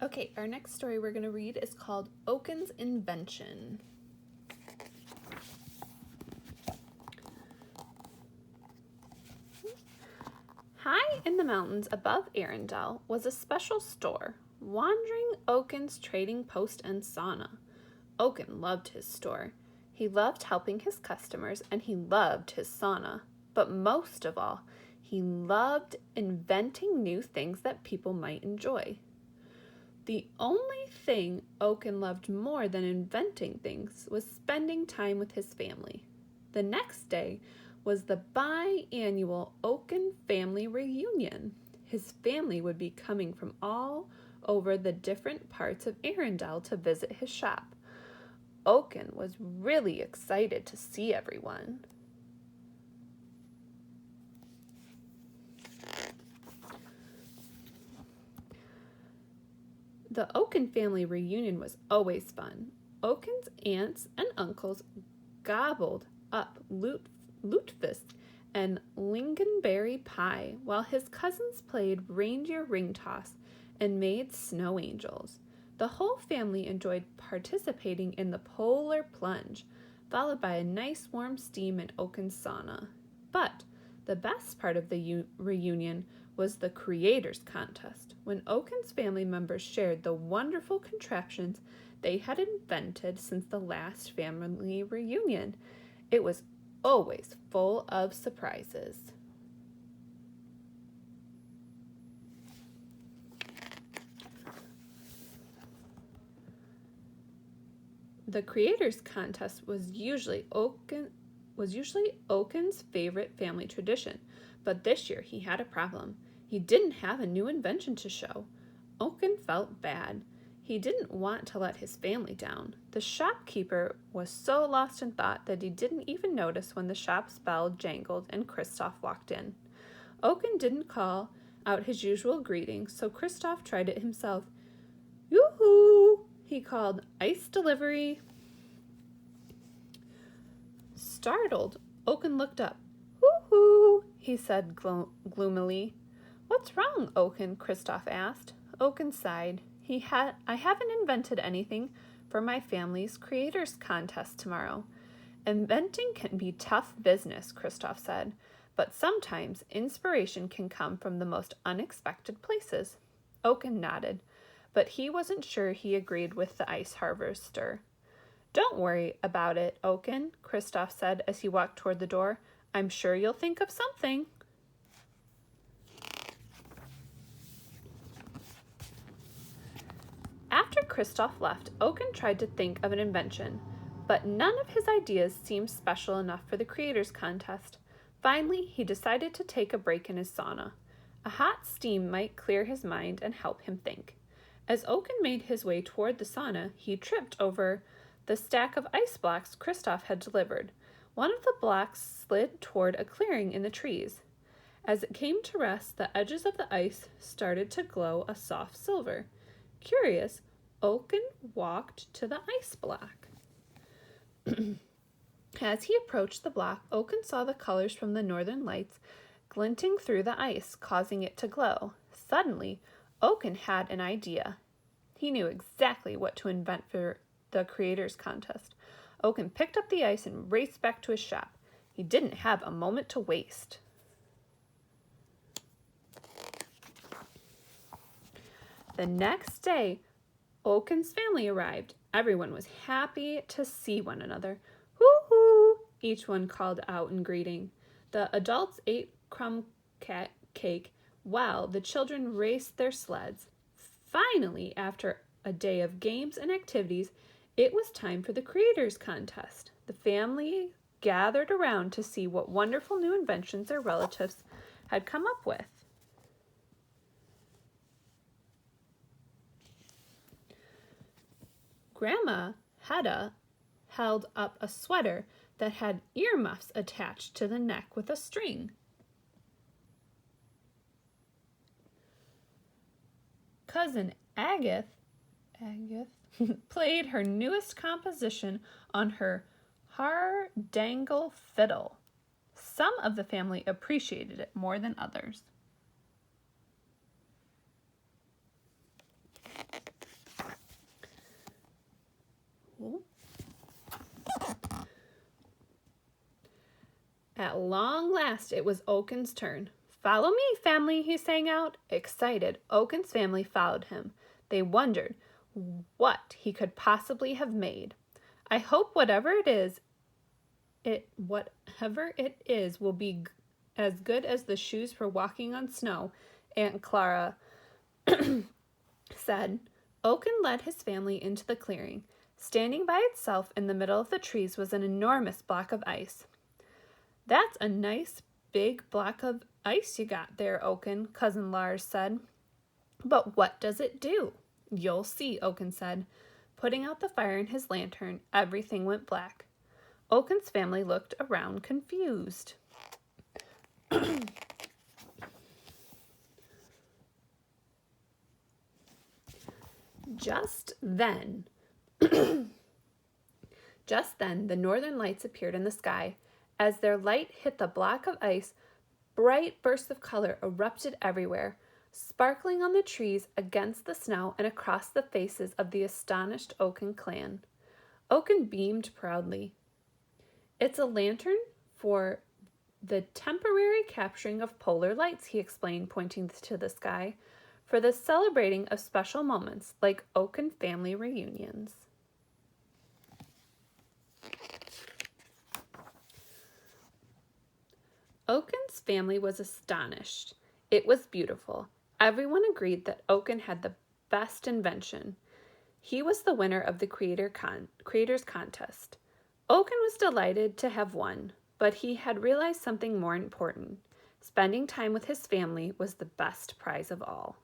Okay, our next story we're going to read is called Oaken's Invention. High in the mountains above Arendelle was a special store, Wandering Oaken's Trading Post and Sauna. Oaken loved his store. He loved helping his customers, and he loved his sauna. But most of all, he loved inventing new things that people might enjoy. The only thing Oaken loved more than inventing things was spending time with his family. The next day was the biannual Oaken family reunion. His family would be coming from all over the different parts of Arendelle to visit his shop. Oaken was really excited to see everyone. The Oaken family reunion was always fun. Oaken's aunts and uncles gobbled up lutefisk and lingonberry pie, while his cousins played reindeer ring toss and made snow angels. The whole family enjoyed participating in the polar plunge, followed by a nice warm steam in Oaken's sauna. But the best part of the reunion was the Creators Contest, when Oaken's family members shared the wonderful contraptions they had invented since the last family reunion. It was always full of surprises. The Creators Contest was usually Oaken's favorite family tradition, but this year he had a problem. He didn't have a new invention to show. Oaken felt bad. He didn't want to let his family down. The shopkeeper was so lost in thought that he didn't even notice when the shop's bell jangled and Kristoff walked in. Oaken didn't call out his usual greeting, so Kristoff tried it himself. "Yoo-hoo!" he called. "Ice delivery." Startled, Oaken looked up. "Woo-hoo!" he said gloomily. "What's wrong, Oaken?" Kristoff asked. Oaken sighed. I haven't invented anything for my family's Creators Contest tomorrow." "Inventing can be tough business," Kristoff said, "but sometimes inspiration can come from the most unexpected places." Oaken nodded, but he wasn't sure he agreed with the ice harvester. "Don't worry about it, Oaken," Kristoff said as he walked toward the door. "I'm sure you'll think of something." After Kristoff left, Oaken tried to think of an invention, but none of his ideas seemed special enough for the Creators Contest. Finally, he decided to take a break in his sauna. A hot steam might clear his mind and help him think. As Oaken made his way toward the sauna, he tripped over the stack of ice blocks Kristoff had delivered. One of the blocks slid toward a clearing in the trees. As it came to rest, the edges of the ice started to glow a soft silver. Curious, Oaken walked to the ice block. As he approached the block, Oaken saw the colors from the northern lights glinting through the ice, causing it to glow. Suddenly, Oaken had an idea. He knew exactly what to invent for the Creators Contest. Oaken picked up the ice and raced back to his shop. He didn't have a moment to waste. The next day, Oaken's family arrived. Everyone was happy to see one another. "Hoo-hoo!" each one called out in greeting. The adults ate crumb cake while the children raced their sleds. Finally, after a day of games and activities, it was time for the Creators Contest. The family gathered around to see what wonderful new inventions their relatives had come up with. Grandma Hedda held up a sweater that had earmuffs attached to the neck with a string. Cousin Agatha played her newest composition on her hardangle fiddle. Some of the family appreciated it more than others. At long last, it was Oaken's turn. "Follow me, family," he sang out. Excited, Oaken's family followed him. They wondered what he could possibly have made. "I hope whatever it is will be as good as the shoes for walking on snow," Aunt Clara said. Oaken led his family into the clearing. Standing by itself in the middle of the trees was an enormous block of ice. "That's a nice big block of ice you got there, Oaken," Cousin Lars said. "But what does it do?" "You'll see," Oaken said. Putting out the fire in his lantern, everything went black. Oaken's family looked around confused. Just then, the northern lights appeared in the sky. As their light hit the block of ice, bright bursts of color erupted everywhere, sparkling on the trees, against the snow, and across the faces of the astonished Oaken clan. Oaken beamed proudly. "It's a lantern for the temporary capturing of polar lights," he explained, pointing to the sky, "for the celebrating of special moments like Oaken family reunions." Oaken's family was astonished. It was beautiful. Everyone agreed that Oaken had the best invention. He was the winner of the Creators Contest. Oaken was delighted to have won, but he had realized something more important. Spending time with his family was the best prize of all.